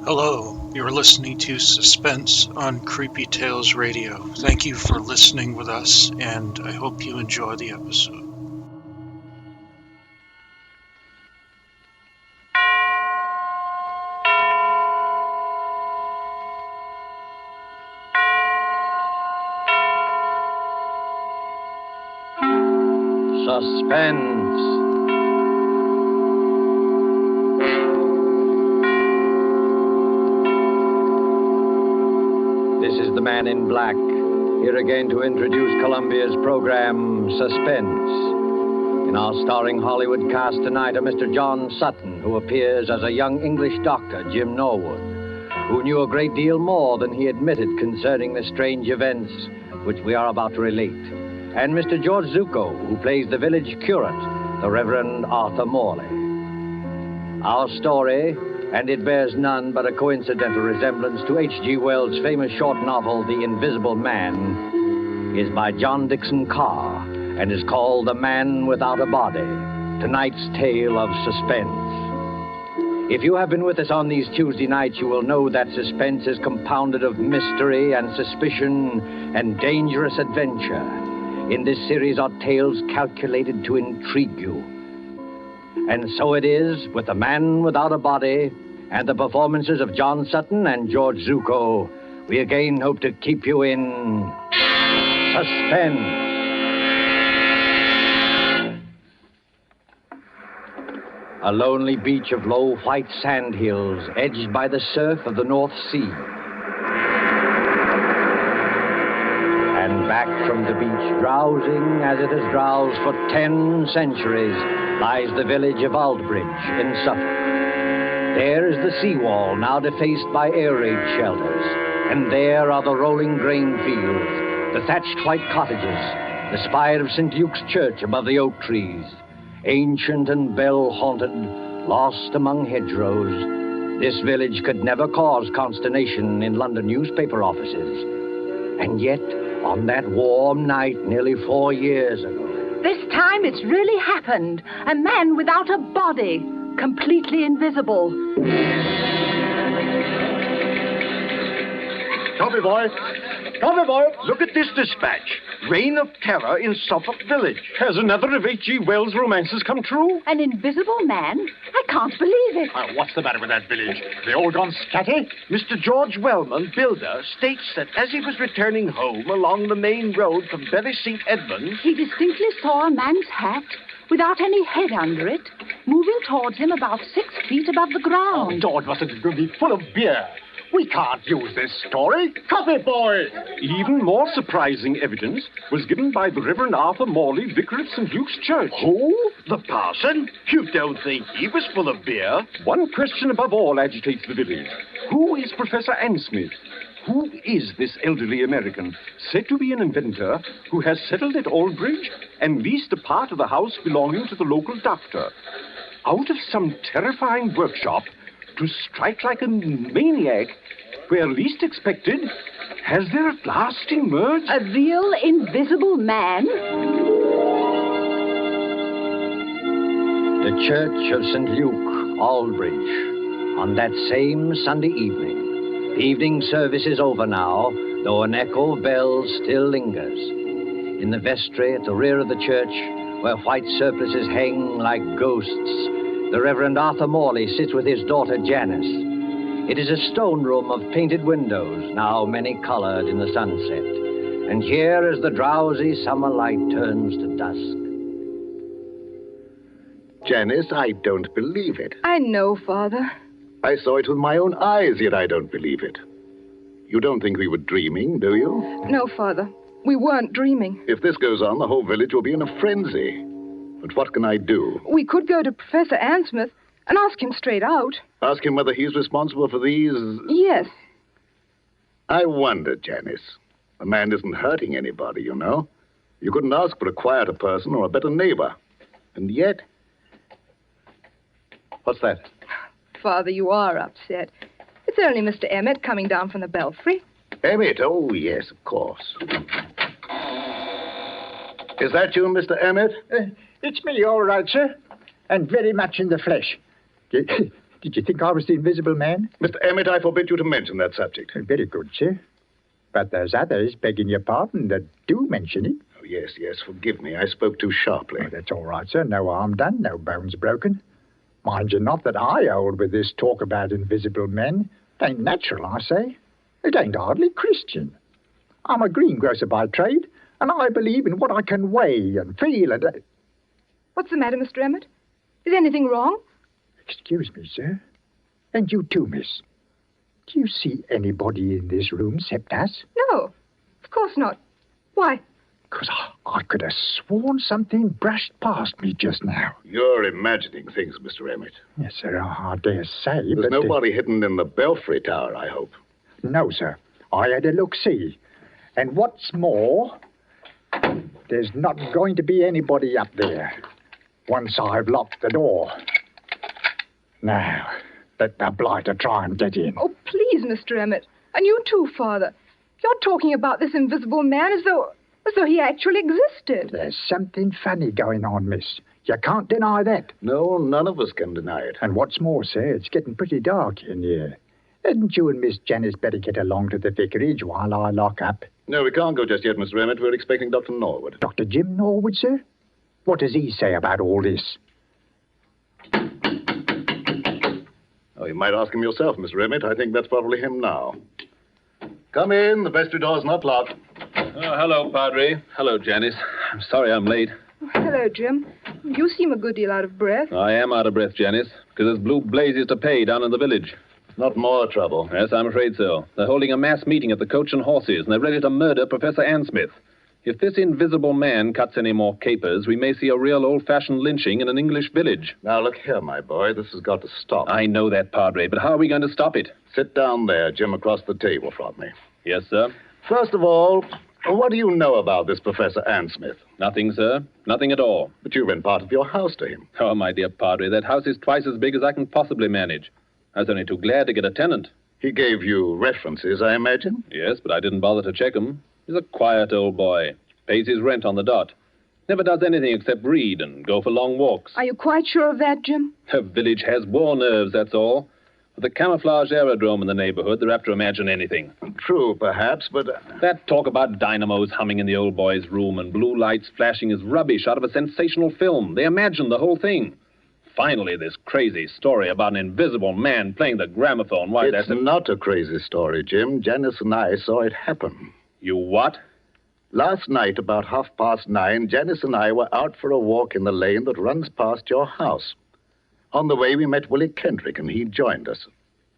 Hello, you're listening to Suspense on Creepy Tales Radio. Thank you for listening with us, and I hope you enjoy the episode. Suspense. This is the Man in Black, here again to introduce Columbia's program, Suspense. In our starring Hollywood cast tonight are Mr. John Sutton, who appears as a young English doctor, Jim Norwood, who knew a great deal more than he admitted concerning the strange events which we are about to relate. And Mr. George Zucco, who plays the village curate, the Reverend Arthur Morley. Our story, and it bears none but a coincidental resemblance to H.G. Wells' famous short novel, The Invisible Man, is by John Dixon Carr, and is called The Man Without a Body, tonight's tale of suspense. If you have been with us on these Tuesday nights, you will know that suspense is compounded of mystery and suspicion and dangerous adventure. In this series are tales calculated to intrigue you. And so it is with The Man Without a Body and the performances of John Sutton and George Zucco. We again hope to keep you in suspense. A lonely beach of low white sand hills edged by the surf of the North Sea. And back from the beach, drowsing as it has drowsed for 10 centuries, lies the village of Aldbridge in Suffolk. There is the seawall, now defaced by air raid shelters. And there are the rolling grain fields, the thatched white cottages, the spire of St. Luke's Church above the oak trees. Ancient and bell-haunted, lost among hedgerows, this village could never cause consternation in London newspaper offices. And yet, on that warm night nearly 4 years ago... This time it's really happened. A man without a body, completely invisible. Copy, boy. Copy, boy. Look at this dispatch. Reign of terror in Suffolk Village. Has another of H.G. Wells' romances come true? An invisible man? I can't believe it. What's the matter with that village? They all gone scatty? Mr. George Wellman, builder, states that as he was returning home along the main road from Bury St. Edmunds... He distinctly saw a man's hat, without any head under it, moving towards him about 6 feet above the ground. Oh, George must have been full of beer. We can't use this story. Copy, boy! Even more surprising evidence was given by the Reverend Arthur Morley, vicar of St. Luke's Church. Who? The parson? You don't think he was full of beer? One question above all agitates the village. Who is Professor Ansmith? Who is this elderly American, said to be an inventor, who has settled at Aldbridge and leased a part of the house belonging to the local doctor? Out of some terrifying workshop, to strike like a maniac, where least expected, has there at last emerged... A real invisible man? The Church of St. Luke, Aldbridge, on that same Sunday evening. The evening service is over now, though an echo of bells still lingers. In the vestry at the rear of the church, where white surplices hang like ghosts, the Reverend Arthur Morley sits with his daughter Janice. It is a stone room of painted windows, now many-colored in the sunset. And here, as the drowsy summer light turns to dusk... Janice, I don't believe it. I know, Father. I saw it with my own eyes, yet I don't believe it. You don't think we were dreaming, do you? No, Father. We weren't dreaming. If this goes on, the whole village will be in a frenzy. But what can I do? We could go to Professor Ansmith and ask him straight out. Ask him whether he's responsible for these... Yes. I wonder, Janice. The man isn't hurting anybody, you know. You couldn't ask for a quieter person or a better neighbor. And yet... What's that? Father, you are upset. It's only Mr. Emmett coming down from the belfry. Emmett? Oh, yes, of course. Is that you, Mr. Emmett? It's me, all right, sir. And very much in the flesh. Did you think I was the invisible man? Mr. Emmett, I forbid you to mention that subject. Very good, sir. But there's others, begging your pardon, that do mention it. Oh, yes, forgive me. I spoke too sharply. Oh, that's all right, sir. No harm done, no bones broken. Mind you not that I hold with this talk about invisible men. It ain't natural, I say. It ain't hardly Christian. I'm a greengrocer by trade, and I believe in what I can weigh and feel and... What's the matter, Mr. Emmett? Is anything wrong? Excuse me, sir. And you too, miss. Do you see anybody in this room except us? No, of course not. Why? Because I could have sworn something brushed past me just now. You're imagining things, Mr. Emmett. Yes, sir, I dare say, There's nobody hidden in the belfry tower, I hope. No, sir. I had a look-see. And what's more, there's not going to be anybody up there once I've locked the door. Now, let the blighter try and get in. Oh, please, Mr. Emmett. And you too, Father. You're talking about this invisible man as though he actually existed. There's something funny going on, miss. You can't deny that. No, none of us can deny it. And what's more, sir, it's getting pretty dark in here. Hadn't you and Miss Janice better get along to the vicarage while I lock up? No, we can't go just yet, Mr. Emmett. We're expecting Dr. Norwood. Dr. Jim Norwood, sir? What does he say about all this? Oh, you might ask him yourself, Mr. Emmett. I think that's probably him now. Come in. The vestry door's not locked. Oh, hello, Padre. Hello, Janice. I'm sorry I'm late. Oh, hello, Jim. You seem a good deal out of breath. I am out of breath, Janice, because there's blue blazes to pay down in the village. Not more trouble. Yes, I'm afraid so. They're holding a mass meeting at the Coach and Horses, and they're ready to murder Professor Ansmith. If this invisible man cuts any more capers, we may see a real old-fashioned lynching in an English village. Now, look here, my boy. This has got to stop. I know that, Padre, but how are we going to stop it? Sit down there, Jim, across the table from me. Yes, sir. First of all, what do you know about this Professor Ansmith? Nothing, sir. Nothing at all. But you rent part of your house to him. Oh, my dear Padre, that house is twice as big as I can possibly manage. I was only too glad to get a tenant. He gave you references, I imagine? Yes, but I didn't bother to check him. He's a quiet old boy. Pays his rent on the dot. Never does anything except read and go for long walks. Are you quite sure of that, Jim? The village has war nerves, that's all. With the camouflage aerodrome in the neighborhood, they're apt to imagine anything. True, perhaps, but... That talk about dynamos humming in the old boy's room and blue lights flashing is rubbish out of a sensational film. They imagine the whole thing. Finally, this crazy story about an invisible man playing the gramophone. Why, it's not a crazy story, Jim. Janice and I saw it happen. You what? Last night, about 9:30, Janice and I were out for a walk in the lane that runs past your house. On the way, we met Willie Kendrick, and he joined us.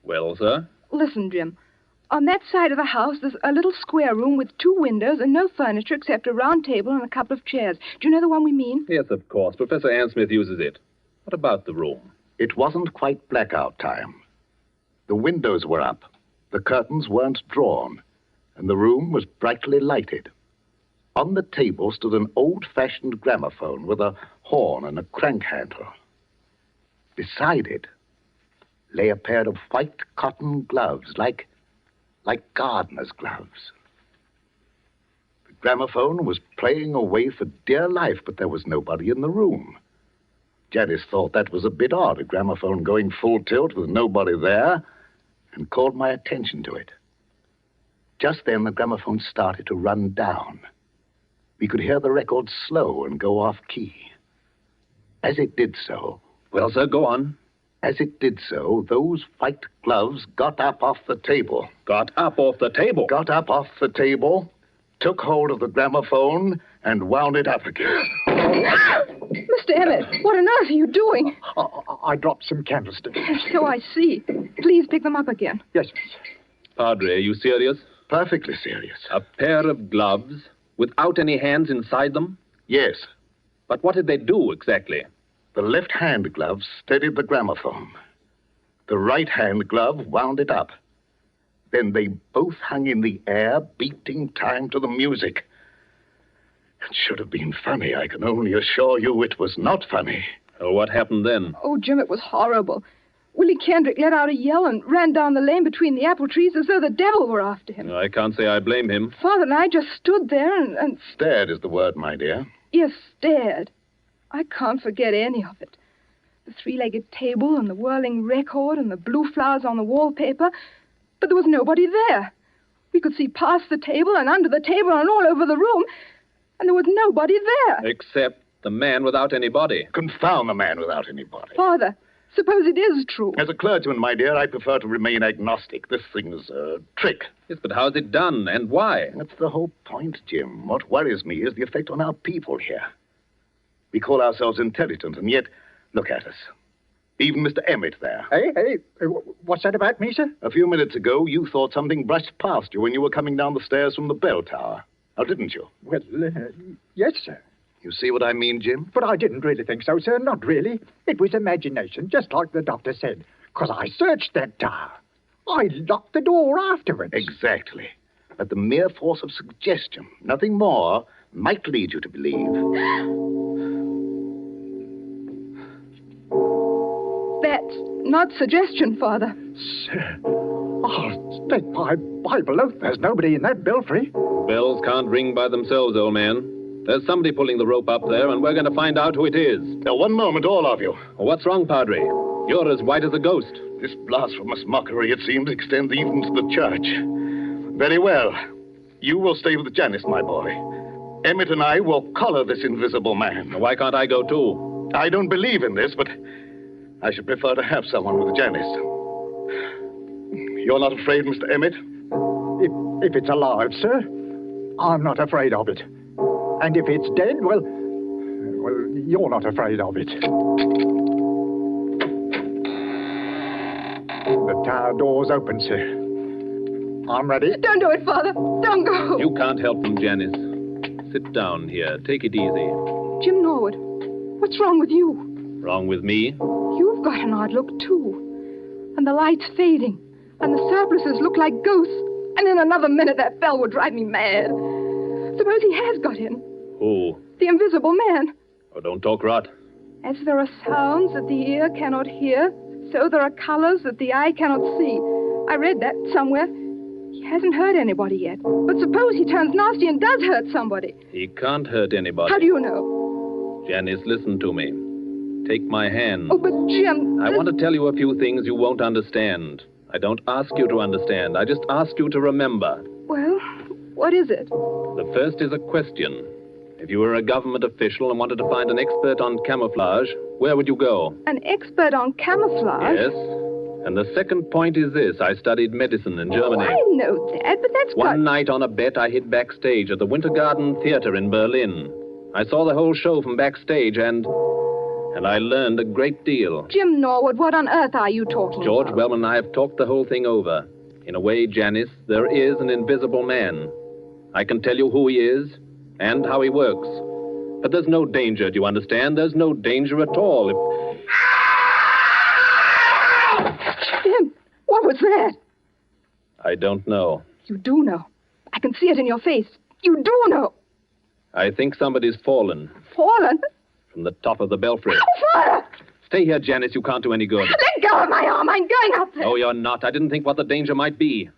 Well, sir? Listen, Jim. On that side of the house, there's a little square room with 2 windows and no furniture except a round table and a couple of chairs. Do you know the one we mean? Yes, of course. Professor Ansmith uses it. What about the room? It wasn't quite blackout time. The windows were up, the curtains weren't drawn, and the room was brightly lighted. On the table stood an old-fashioned gramophone with a horn and a crank handle. Beside it lay a pair of white cotton gloves, like gardener's gloves. The gramophone was playing away for dear life, but there was nobody in the room. Janice thought that was a bit odd, a gramophone going full tilt with nobody there, and called my attention to it. Just then, the gramophone started to run down. We could hear the record slow and go off key. As it did so... Well, sir, go on. As it did so, those white gloves got up off the table. Got up off the table? Got up off the table, took hold of the gramophone, and wound it up again. Mr. Emmett, what on earth are you doing? I dropped some candlesticks. So I see. Please pick them up again. Yes, miss. Padre, are you serious? Perfectly serious. A pair of gloves without any hands inside them? Yes. But what did they do exactly? The left-hand glove steadied the gramophone. The right-hand glove wound it up. Then they both hung in the air, beating time to the music. It should have been funny. I can only assure you it was not funny. Oh, what happened then? Oh, Jim, it was horrible. Willie Kendrick let out a yell and ran down the lane between the apple trees as though the devil were after him. I can't say I blame him. Father and I just stood there and... Stared is the word, my dear. Yes, stared. I can't forget any of it. The three-legged table and the whirling record and the blue flowers on the wallpaper. But there was nobody there. We could see past the table and under the table and all over the room, and there was nobody there. Except the man without any body. Confound the man without any body. Father, suppose it is true. As a clergyman, my dear, I prefer to remain agnostic. This thing's a trick. Yes, but how's it done, and why? That's the whole point, Jim. What worries me is the effect on our people here. We call ourselves intelligent, and yet, look at us. Even Mr. Emmett there. Hey, what's that about me, sir? A few minutes ago, you thought something brushed past you when you were coming down the stairs from the bell tower. Now, didn't you? Well, yes, sir. You see what I mean, Jim? But I didn't really think so, sir. Not really. It was imagination, just like the doctor said. Because I searched that tower. I locked the door afterwards. Exactly. But the mere force of suggestion, nothing more, might lead you to believe. That's not suggestion, Father. Sir, I'll stake my Bible oath there's nobody in that belfry. Bells can't ring by themselves, old man. There's somebody pulling the rope up there, and we're going to find out who it is. Now, one moment, all of you. What's wrong, Padre? You're as white as a ghost. This blasphemous mockery, it seems, extends even to the church. Very well. You will stay with Janice, my boy. Emmett and I will collar this invisible man. Why can't I go, too? I don't believe in this, but I should prefer to have someone with Janice. You're not afraid, Mr. Emmett? If it's alive, sir, I'm not afraid of it. And if it's dead, well, you're not afraid of it. The tower door's open, sir. I'm ready. Don't do it, Father. Don't go. You can't help them, Janice. Sit down here. Take it easy. Jim Norwood, what's wrong with you? Wrong with me? You've got an odd look, too. And the light's fading. And the surplices look like ghosts. And in another minute, that bell would drive me mad. Suppose he has got in. Who? The invisible man. Oh, don't talk rot. As there are sounds that the ear cannot hear, so there are colors that the eye cannot see. I read that somewhere. He hasn't hurt anybody yet. But suppose he turns nasty and does hurt somebody. He can't hurt anybody. How do you know? Janice, listen to me. Take my hand. Oh, but Jim... I want to tell you a few things you won't understand. I don't ask you to understand. I just ask you to remember. Well, what is it? The first is a question. If you were a government official and wanted to find an expert on camouflage, where would you go? An expert on camouflage? Yes. And the second point is this. I studied medicine in Germany. Oh, I know that, but that's One night on a bet, I hid backstage at the Winter Garden Theater in Berlin. I saw the whole show from backstage, and I learned a great deal. Jim Norwood, what on earth are you talking George about? Wellman and I have talked the whole thing over. In a way, Janice, there is an invisible man. I can tell you who he is and how he works. But there's no danger, do you understand? There's no danger at all. Jim, what was that? I don't know. You do know. I can see it in your face. You do know. I think somebody's fallen. Fallen? From the top of the belfry. Oh, Father! Stay here, Janice. You can't do any good. Let go of my arm. I'm going up there. No, you're not. I didn't think what the danger might be.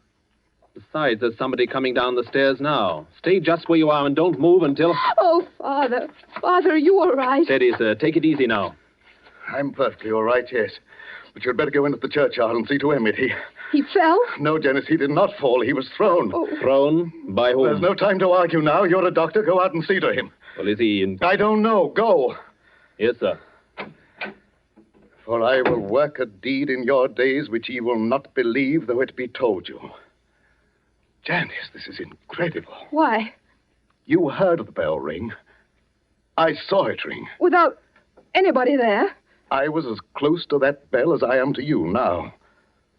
Besides, there's somebody coming down the stairs now. Stay just where you are and don't move until... Oh, Father. Father, are you all right? Steady, sir. Take it easy now. I'm perfectly all right, yes. But you'd better go into the churchyard and see to Emmett. He fell? No, Janice, he did not fall. He was thrown. Oh. Thrown? By whom? There's no time to argue now. You're a doctor. Go out and see to him. Well, is he in... I don't know. Go. Yes, sir. For I will work a deed in your days which ye will not believe, though it be told you. Janice, this is incredible. Why? You heard the bell ring. I saw it ring. Without anybody there? I was as close to that bell as I am to you now.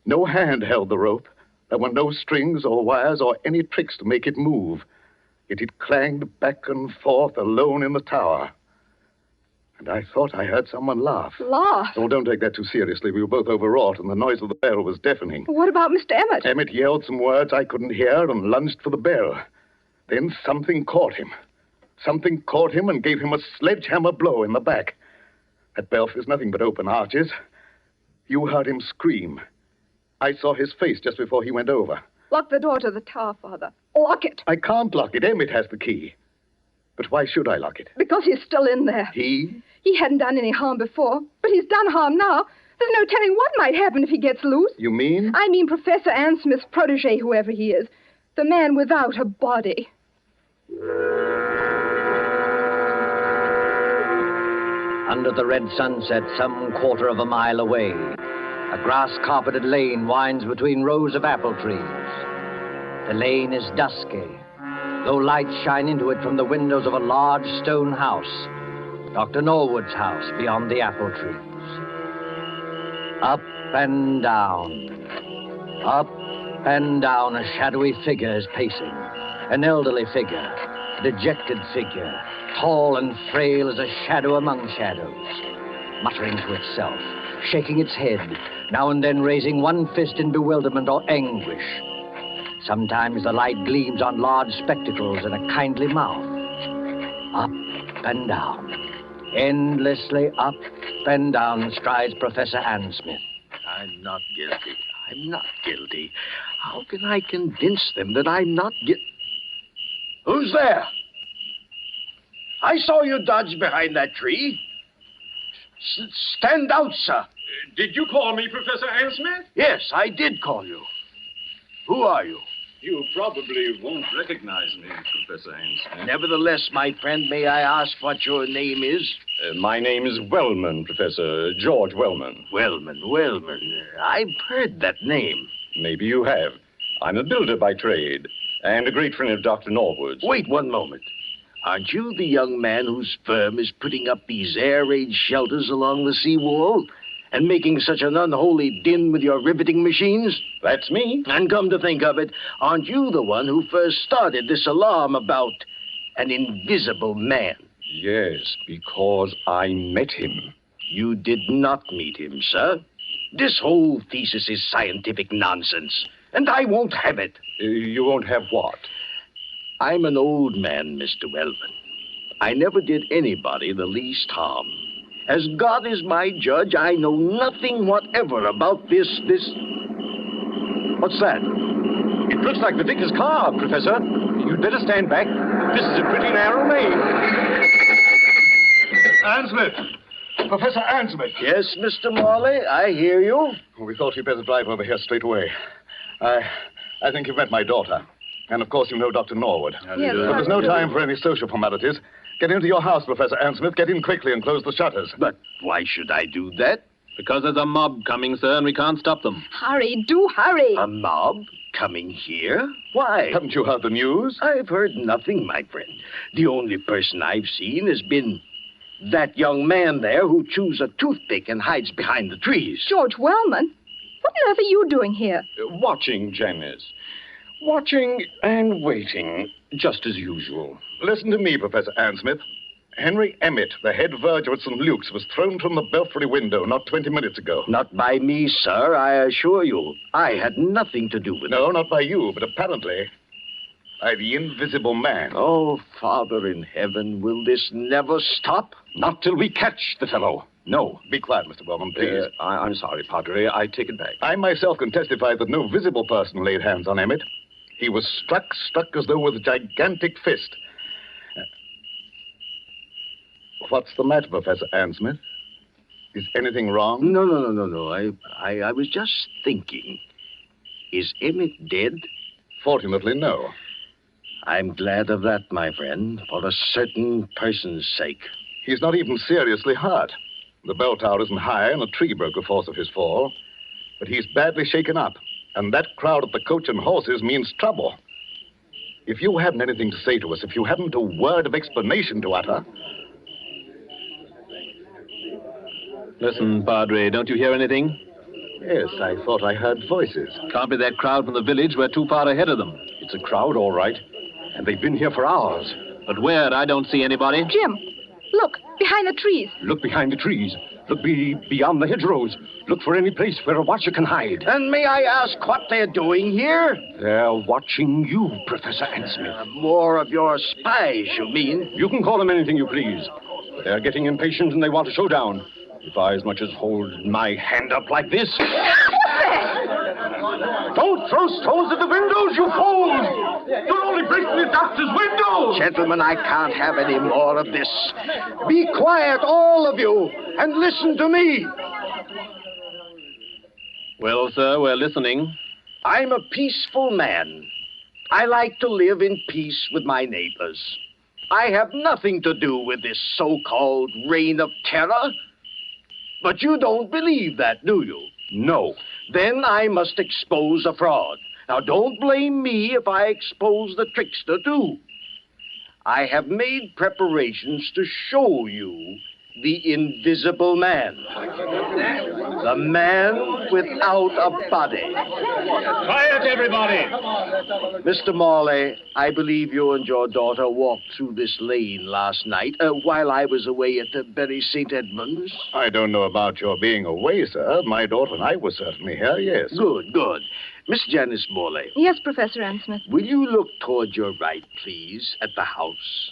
No hand held the rope. There were no strings or wires or any tricks to make it move. Yet it clanged back and forth alone in the tower. And I thought I heard someone laugh. Laugh? Oh, don't take that too seriously. We were both overwrought, and the noise of the bell was deafening. What about Mr. Emmett? Emmett yelled some words I couldn't hear and lunged for the bell. Then something caught him. Something caught him and gave him a sledgehammer blow in the back. That belfry's nothing but open arches. You heard him scream. I saw his face just before he went over. Lock the door to the tower, Father. Lock it. I can't lock it. Emmett has the key. But why should I lock it? Because he's still in there. He? He hadn't done any harm before, but he's done harm now. There's no telling what might happen if he gets loose. You mean? I mean Professor Ann Smith's protege, whoever he is. The man without a body. Under the red sunset, some quarter of a mile away, a grass-carpeted lane winds between rows of apple trees. The lane is dusky, though lights shine into it from the windows of a large stone house, Dr. Norwood's house beyond the apple trees. Up and down, a shadowy figure is pacing. An elderly figure, a dejected figure, tall and frail as a shadow among shadows, muttering to itself, shaking its head, now and then raising one fist in bewilderment or anguish. Sometimes the light gleams on large spectacles and a kindly mouth. Up and down, endlessly up and down strides Professor Ann Smith. I'm not guilty. I'm not guilty. How can I convince them that I'm not guilty? Who's there? I saw you dodge behind that tree. Stand out, sir. Did you call me Professor Ann Smith? Yes, I did call you. Who are you? You probably won't recognize me, Professor Ann Smith. Nevertheless, my friend, may I ask what your name is? My name is Wellman, Professor. George Wellman. Wellman. I've heard that name. Maybe you have. I'm a builder by trade, and a great friend of Dr. Norwood's. Wait one moment. Aren't you the young man whose firm is putting up these air raid shelters along the seawall and making such an unholy din with your riveting machines? That's me. And come to think of it, aren't you the one who first started this alarm about an invisible man? Yes, because I met him. You did not meet him, sir. This whole thesis is scientific nonsense, and I won't have it. You won't have what? I'm an old man, Mr. Wellman. I never did anybody the least harm. As God is my judge, I know nothing whatever about this... What's that? It looks like the vicar's car, Professor. You'd better stand back. This is a pretty narrow lane. Ann Smith. Professor Ann Smith. Yes, Mr. Morley, I hear you. We thought you'd better drive over here straight away. I think you've met my daughter. And, of course, you know Dr. Norwood. Yes, but there's no time for any social formalities. Get into your house, Professor Ann Smith. Get in quickly and close the shutters. But why should I do that? Because there's a mob coming, sir, and we can't stop them. Hurry, do hurry. A mob coming here? Why? Haven't you heard the news? I've heard nothing, my friend. The only person I've seen has been that young man there who chews a toothpick and hides behind the trees. George Wellman? What on earth are you doing here? Watching, Janice. Watching and waiting, just as usual. Listen to me, Professor Ann Smith. Henry Emmett, the head verger at St. Luke's, was thrown from the belfry window not 20 minutes ago. Not by me, sir, I assure you. I had nothing to do with it. No, not by you, but apparently by the invisible man. Oh, Father in heaven, will this never stop? Not till we catch the fellow. No. Be quiet, Mr. Wellman, please. I'm sorry, Padre. I take it back. I myself can testify that no visible person laid hands on Emmett. He was struck as though with a gigantic fist. What's the matter, Professor Ann Smith? Is anything wrong? No. I was just thinking. Is Emmett dead? Fortunately, no. I'm glad of that, my friend, for a certain person's sake. He's not even seriously hurt. The bell tower isn't high, and a tree broke the force of his fall. But he's badly shaken up, and that crowd at the Coach and Horses means trouble. If you haven't anything to say to us, if you haven't a word of explanation to utter... Listen, Padre, don't you hear anything? Yes, I thought I heard voices. Can't be that crowd from the village. We're too far ahead of them. It's a crowd, all right. And they've been here for hours. But where? I don't see anybody. Jim, look, behind the trees. Look behind the trees. Look beyond the hedgerows. Look for any place where a watcher can hide. And may I ask what they're doing here? They're watching you, Professor Ann Smith. More of your spies, you mean? You can call them anything you please. But they're getting impatient and they want a showdown. If I as much as hold my hand up like this... Don't throw stones at the windows, you fools! You're only breaking the doctor's windows! Gentlemen, I can't have any more of this. Be quiet, all of you, and listen to me. Well, sir, we're listening. I'm a peaceful man. I like to live in peace with my neighbors. I have nothing to do with this so-called reign of terror. But you don't believe that, do you? No. Then I must expose a fraud. Now, don't blame me if I expose the trickster, too. I have made preparations to show you the invisible man. The man without a body. Quiet, everybody! Mr. Morley, I believe you and your daughter walked through this lane last night while I was away at the Bury St. Edmunds. I don't know about your being away, sir. My daughter and I were certainly here, yes. Good, good. Miss Janice Morley. Yes, Professor Ansmith. Will you look toward your right, please, at the house?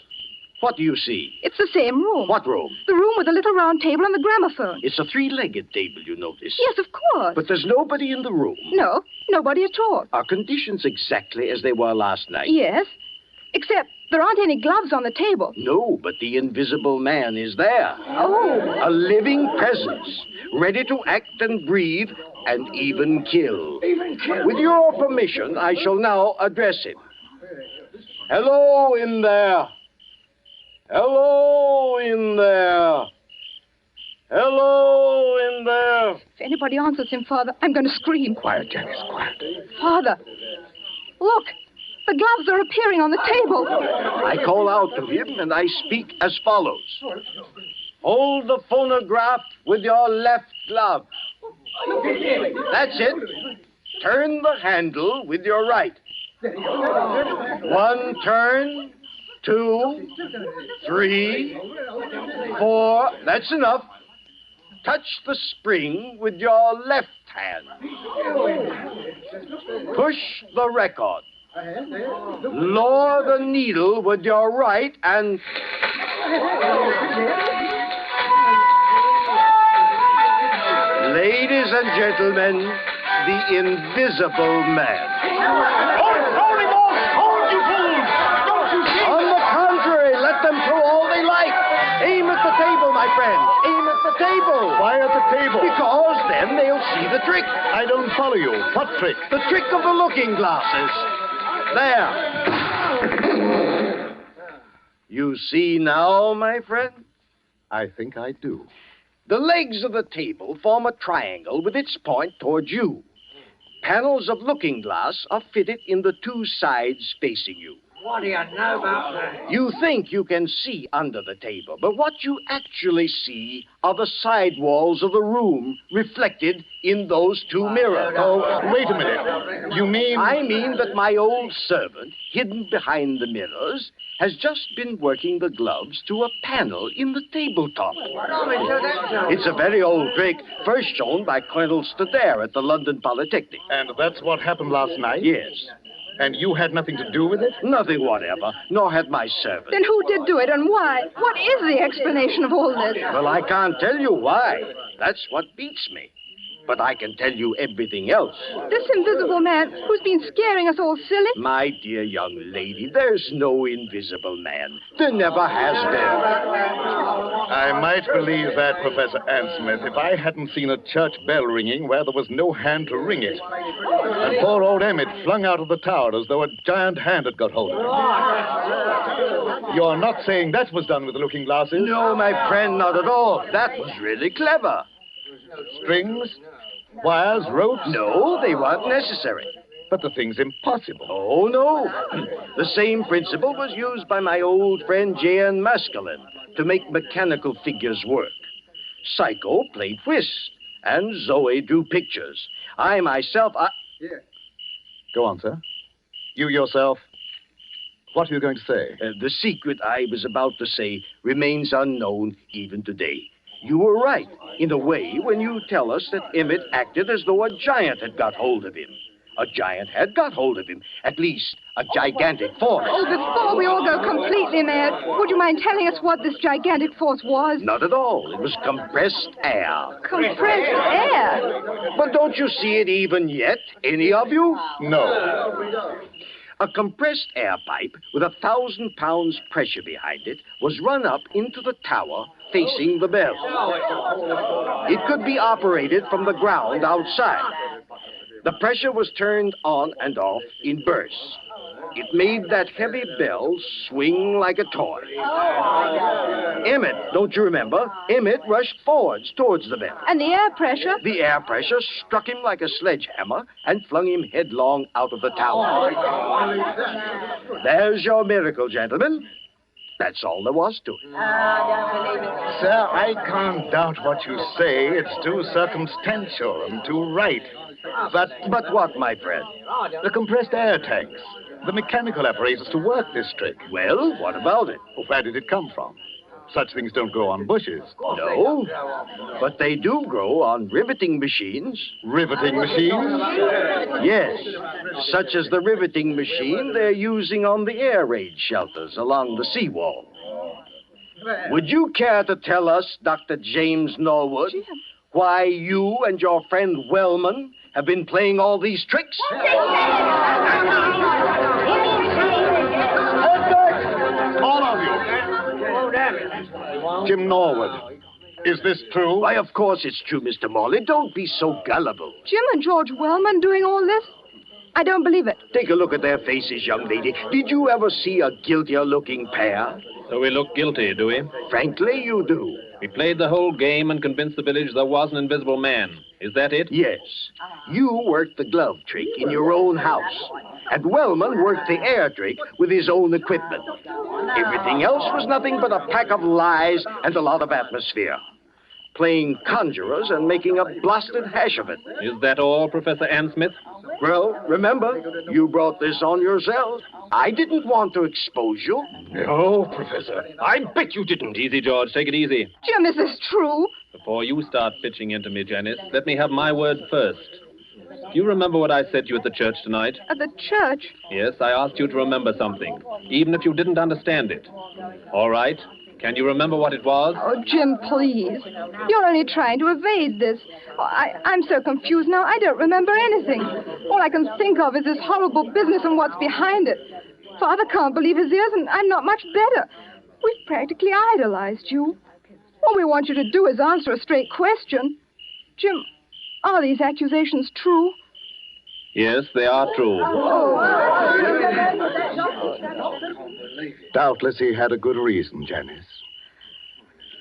What do you see? It's the same room. What room? The room with the little round table and the gramophone. It's a three-legged table, you notice. Yes, of course. But there's nobody in the room. No, nobody at all. Are conditions exactly as they were last night? Yes, except there aren't any gloves on the table. No, but the invisible man is there. Oh. A living presence, ready to act and breathe and even kill. With your permission, I shall now address him. Hello in there. Hello in there. Hello in there. If anybody answers him, Father, I'm going to scream. Quiet, Janice, quiet. Father, look. The gloves are appearing on the table. I call out to him and I speak as follows. Hold the phonograph with your left glove. That's it. Turn the handle with your right. One turn, 2, 3, 4. That's enough. Touch the spring with your left hand. Push the record. Lower the needle with your right and... Ladies and gentlemen, the invisible man. On the contrary, let them throw all they like. Aim at the table, my friend. Aim at the table. Why at the table? Because then they'll see the trick. I don't follow you. What trick? The trick of the looking glasses. There. You see now, my friend? I think I do. The legs of the table form a triangle with its point toward you. Panels of looking glass are fitted in the two sides facing you. What do you know about that? You think you can see under the table, but what you actually see are the side walls of the room reflected in those two mirrors. Oh, wait a minute. You mean... I mean that my old servant, hidden behind the mirrors, has just been working the gloves to a panel in the tabletop. It's a very old trick, first shown by Colonel Stadair at the London Polytechnic. And that's what happened last night? Yes. And you had nothing to do with it? Nothing whatever, nor had my servant. Then who did do it and why? What is the explanation of all this? Well, I can't tell you why. That's what beats me. But I can tell you everything else. This invisible man who's been scaring us all silly? My dear young lady, there's no invisible man. There never has been. I might believe that, Professor Ansmith, if I hadn't seen a church bell ringing where there was no hand to ring it. And poor old Emmett flung out of the tower as though a giant hand had got hold of him. You're not saying that was done with the looking glasses? No, my friend, not at all. That was really clever. Strings? Wires? Ropes? No, they weren't necessary. But the thing's impossible. Oh, no. The same principle was used by my old friend J.N. Maskelyne to make mechanical figures work. Psycho played whist, and Zoe drew pictures. I myself, Go on, sir. You yourself. What are you going to say? The secret I was about to say remains unknown even today. You were right, in a way, when you tell us that Emmett acted as though a giant had got hold of him. A giant had got hold of him. At least, a gigantic force. Oh, before we all go completely mad, would you mind telling us what this gigantic force was? Not at all. It was compressed air. Compressed air? But don't you see it even yet? Any of you? No. A compressed air pipe with 1,000 pounds pressure behind it was run up into the tower facing the bell. It could be operated from the ground outside. The pressure was turned on and off in bursts. It made that heavy bell swing like a toy. Emmett, don't you remember? Emmett rushed forwards towards the bell. And the air pressure? The air pressure struck him like a sledgehammer and flung him headlong out of the tower. There's your miracle, gentlemen. That's all there was to it. Sir, I can't doubt what you say. It's too circumstantial and too right. But what, my friend? The compressed air tanks. The mechanical apparatus to work this trick. Well, what about it? Where did it come from? Such things don't grow on bushes. No, but they do grow on riveting machines. Riveting machines? Yes, such as the riveting machine they're using on the air raid shelters along the seawall. Would you care to tell us, Dr. James Norwood, why you and your friend Wellman have been playing all these tricks? All of you. Jim Norwood, is this true? Why, of course it's true, Mr. Morley. Don't be so gullible. Jim and George Wellman doing all this? I don't believe it. Take a look at their faces, young lady. Did you ever see a guiltier-looking pair? So we look guilty, do we? Frankly, you do. We played the whole game and convinced the village there was an invisible man. Is that it? Yes. You worked the glove trick in your own house. And Wellman worked the air trick with his own equipment. Everything else was nothing but a pack of lies and a lot of atmosphere. Playing conjurers and making a blasted hash of it. Is that all, Professor Ann Smith? Well, remember, you brought this on yourself. I didn't want to expose you. No, Professor. I bet you didn't. Easy, George. Take it easy. Jim, is this true? Before you start pitching into me, Janice, let me have my word first. Do you remember what I said to you at the church tonight? At the church? Yes, I asked you to remember something, even if you didn't understand it. All right. Can you remember what it was? Oh, Jim, please. You're only trying to evade this. Oh, I'm so confused now, I don't remember anything. All I can think of is this horrible business and what's behind it. Father can't believe his ears, and I'm not much better. We've practically idolized you. All we want you to do is answer a straight question. Jim, are these accusations true? Yes, they are true. Doubtless he had a good reason, Janice.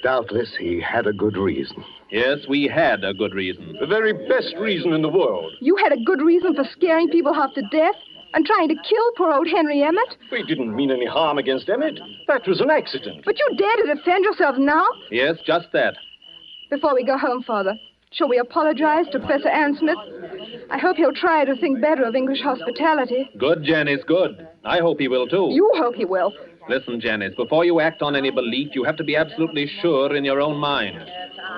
Doubtless he had a good reason. Yes, we had a good reason. The very best reason in the world. You had a good reason for scaring people half to death and trying to kill poor old Henry Emmett? We didn't mean any harm against Emmett. That was an accident. But you dare to defend yourself now? Yes, just that. Before we go home, Father, shall we apologize to Professor Ann Smith? I hope he'll try to think better of English hospitality. Good, Janice, good. I hope he will, too. You hope he will. Listen, Janice, before you act on any belief, you have to be absolutely sure in your own mind.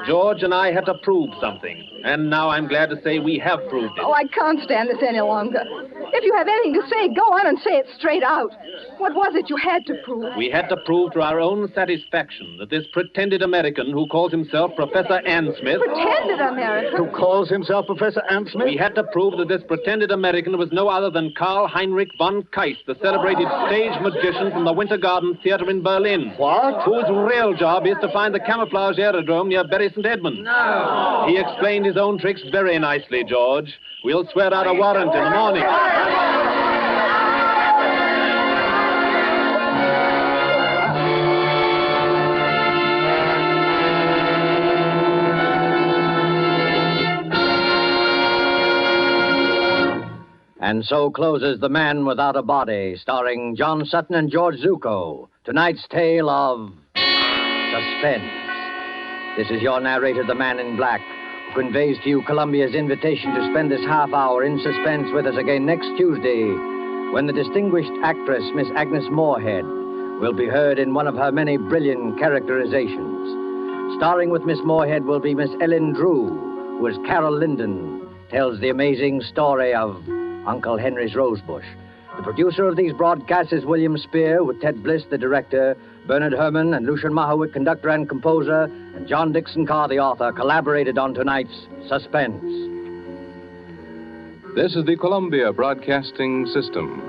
George and I had to prove something, and now I'm glad to say we have proved it. Oh, I can't stand this any longer. If you have anything to say, go on and say it straight out. What was it you had to prove? We had to prove to our own satisfaction that this pretended American who calls himself Professor Ann Smith... Pretended American? Who calls himself Professor Ann Smith? We had to prove that this pretended American was no other than Karl Heinrich von Keist, the celebrated stage magician from the Winter Garden Theater in Berlin. What? Whose real job is to find the camouflage aerodrome near Bury St. Edmunds. No. He explained his own tricks very nicely, George. We'll swear out a warrant in the morning. And so closes The Man Without a Body, starring John Sutton and George Zucco. Tonight's tale of Suspense. This is your narrator, the Man in Black, who conveys to you Columbia's invitation to spend this half hour in suspense with us again next Tuesday, when the distinguished actress, Miss Agnes Moorehead, will be heard in one of her many brilliant characterizations. Starring with Miss Moorehead will be Miss Ellen Drew, who as Carol Linden tells the amazing story of Uncle Henry's Rosebush. The producer of these broadcasts is William Spear, with Ted Bliss, the director, Bernard Herrmann and Lucien Moraweck, conductor and composer, and John Dixon Carr, the author, collaborated on tonight's Suspense. This is the Columbia Broadcasting System.